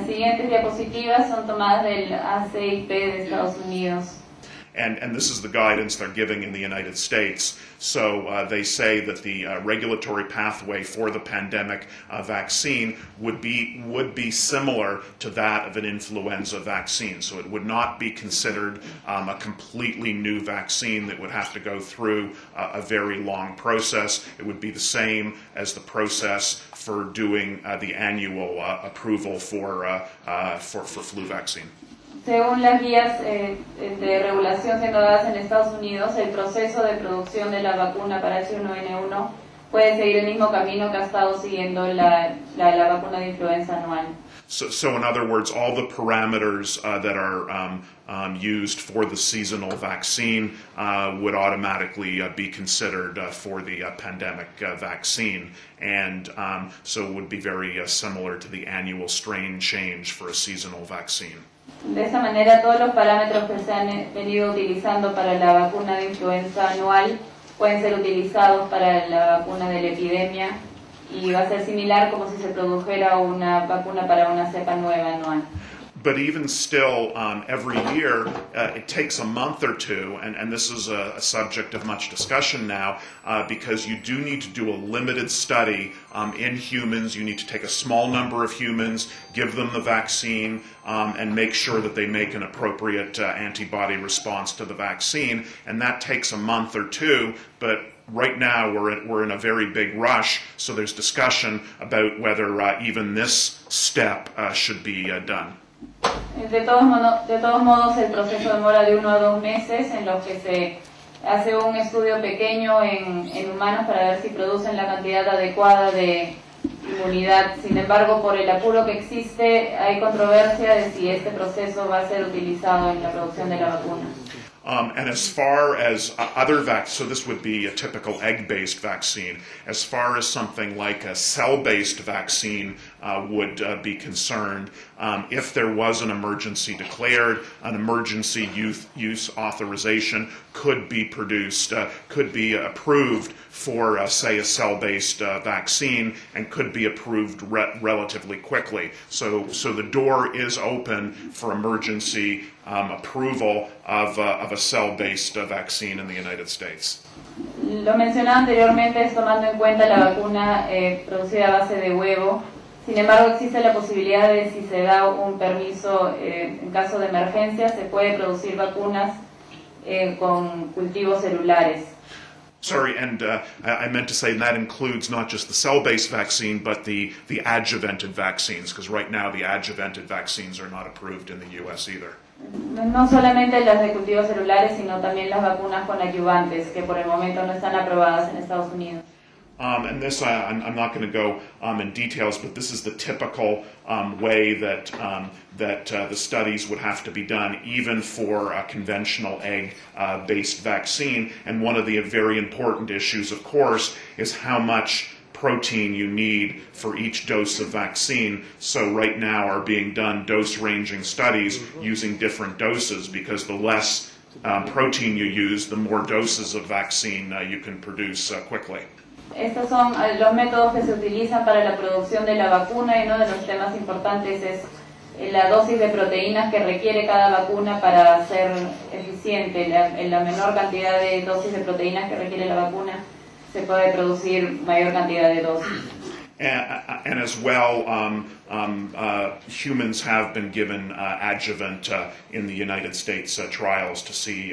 Las siguientes diapositivas son tomadas del ACIP de Estados Unidos. And this is the guidance they're giving in the United States. So they say that the regulatory pathway for the pandemic vaccine would be similar to that of an influenza vaccine. So it would not be considered a completely new vaccine that would have to go through a very long process. It would be the same as the process for doing the annual approval for flu vaccine. Según las guías de regulación siendo dadas en Estados Unidos, el proceso de producción de la vacuna para H1N1 puede seguir el mismo camino que ha estado siguiendo la vacuna de influenza anual. So in other words, all the parameters that are used for the seasonal vaccine would automatically be considered for the pandemic vaccine. And so it would be very similar to the annual strain change for a seasonal vaccine. De esa manera, todos los parámetros que se han venido utilizando para la vacuna de influenza anual pueden ser utilizados para la vacuna de la epidemia y va a ser similar como si se produjera una vacuna para una cepa nueva anual. But even still, every year, it takes a month or two, and this is a subject of much discussion now, because you do need to do a limited study in humans. You need to take a small number of humans, give them the vaccine, and make sure that they make an appropriate antibody response to the vaccine, and that takes a month or two, but right now we're in a very big rush, so there's discussion about whether even this step should be done. De todos modos, el proceso demora de 1 a 2 meses en los que se hace un estudio pequeño en humanos para ver si producen la cantidad adecuada de inmunidad. Sin embargo, por el apuro que existe, hay controversia de si este proceso va a ser utilizado en la producción de la vacuna. And as far as other vaccines, so this would be a typical egg-based vaccine. As far as something like a cell-based vaccine would be concerned, if there was an emergency declared, an emergency use authorization could be produced, could be approved for, say, a cell-based vaccine, and could be approved relatively quickly. So the door is open for emergency approval of a cell-based vaccine in the United States. Lo mencionaba anteriormente, es tomando en cuenta la vacuna producida a base de huevo. Sin embargo, existe la posibilidad de, si se da un permiso en caso de emergencia, se puede producir vacunas con cultivos celulares. Sorry, and I meant to say that includes not just the cell-based vaccine, but the adjuvanted vaccines, because right now the adjuvanted vaccines are not approved in the U.S. either. No solamente las de cultivos celulares, sino también las vacunas con adyuvantes, que por el momento no están aprobadas en Estados Unidos. And this, I'm not going to go in details, but this is the typical way that the studies would have to be done, even for a conventional egg-based vaccine. And one of the very important issues, of course, is how much protein you need for each dose of vaccine. So right now are being done dose-ranging studies using different doses, because the less protein you use, the more doses of vaccine you can produce quickly. Estos son los métodos que se utilizan para la producción de la vacuna, y uno de los temas importantes es la dosis de proteínas que requiere cada vacuna para ser eficiente. En la menor cantidad de dosis de proteínas que requiere la vacuna, se puede producir mayor cantidad de dosis. And as well, humans have been given adjuvant in the United States trials to see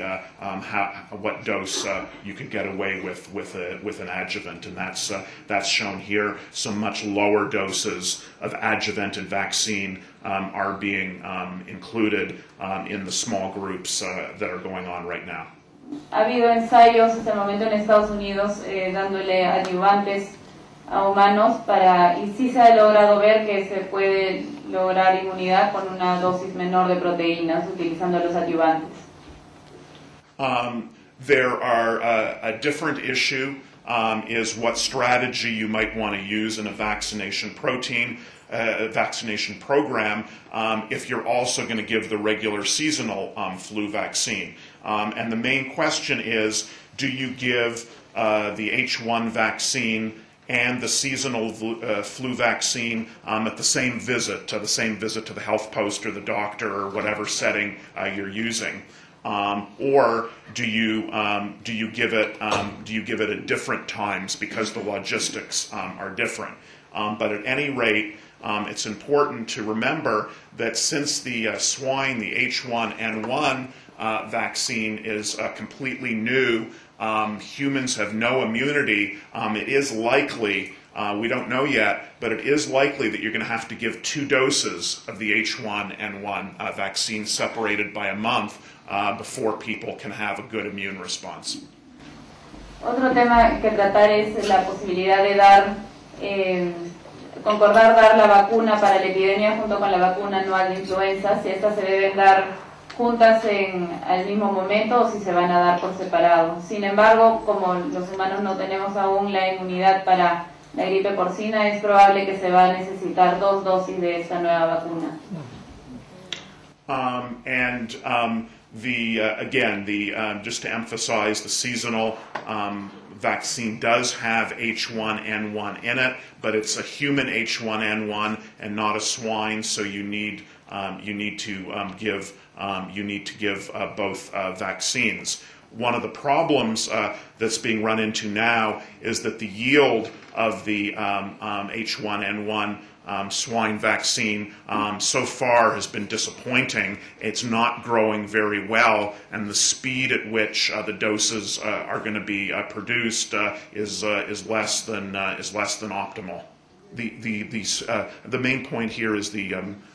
what dose you could get away with an adjuvant, and that's shown here. So much lower doses of adjuvanted vaccine are being included in the small groups that are going on right now. Ha habido ensayos hasta el momento en Estados Unidos dándole adyuvantes a humanos y sí se ha logrado ver que se puede lograr inmunidad con una dosis menor de proteínas utilizando los adyuvantes. There are a different issue is what strategy you might want to use in a vaccination program if you're also going to give the regular seasonal flu vaccine. And the main question is, do you give the H1 vaccine and the seasonal flu vaccine at the same visit to the health post or the doctor or whatever setting you're using? Or do you give it at different times because the logistics are different? But at any rate, it's important to remember that since the swine, the H1N1 vaccine is completely new, humans have no immunity. It is likely, we don't know yet, but it is likely that you're going to have to give 2 doses of the H1N1 vaccine separated by a month before people can have a good immune response. Otro tema que tratar es la posibilidad de dar, concordar dar la vacuna para la epidemia junto con la vacuna anual de influenza, si estas se deben dar juntas al mismo momento o si se van a dar por separado. Sin embargo, como los humanos no tenemos aún la inmunidad para la gripe porcina, es probable que se va a necesitar 2 dosis de esta nueva vacuna. Just to emphasize, the seasonal vaccine does have H1N1 in it, but it's a human H1N1 and not a swine, so you need to give both vaccines. One of the problems that's being run into now is that the yield of the H1N1 swine vaccine so far has been disappointing. It's not growing very well, and the speed at which the doses are going to be produced is less than optimal. The main point here is the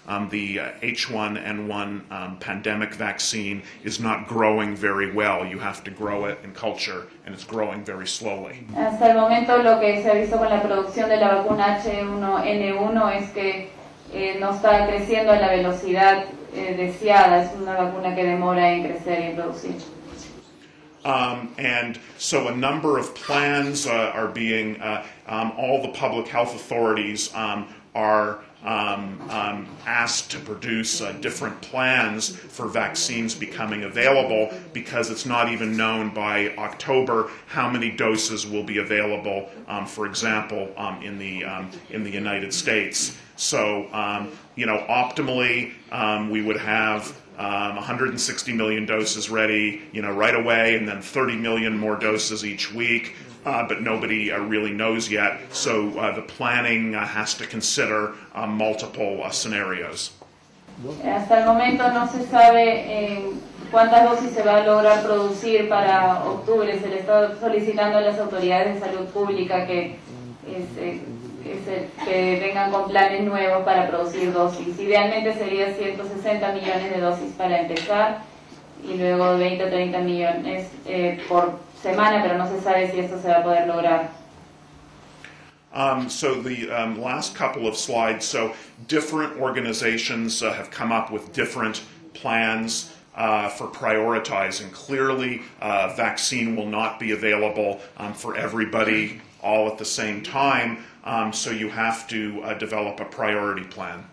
H1N1 pandemic vaccine is not growing very well. You have to grow it in culture, and it's growing very slowly. Hasta el momento lo que se ha visto con la producción de la vacuna H1N1 es que no está creciendo a la velocidad deseada. Es una vacuna que demora en crecer y en producir. And so a number of plans are being, all the public health authorities are asked to produce different plans for vaccines becoming available, because it's not even known by October how many doses will be available, for example, in the United States. So, optimally, we would have 160 million doses ready, right away, and then 30 million more doses each week. But nobody really knows yet, so the planning has to consider multiple scenarios. Hasta el momento no se sabe cuántas dosis se va a lograr producir para octubre. Se le está solicitando a las autoridades de salud pública que vengan con planes nuevos para producir dosis. Idealmente sería 160 millones de dosis para empezar y luego 20 o 30 millones por semana, pero no se sabe si esto se va a poder lograr. So the last couple of slides, so different organizations have come up with different plans for prioritizing. Clearly, vaccine will not be available for everybody all at the same time, so you have to develop a priority plan.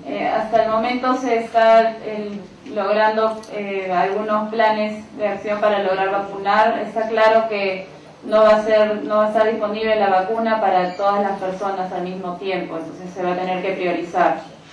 Hasta el momento se está logrando algunos planes de acción para lograr vacunar. Está claro que no va a estar disponible la vacuna para todas las personas al mismo tiempo, entonces se va a tener que priorizar.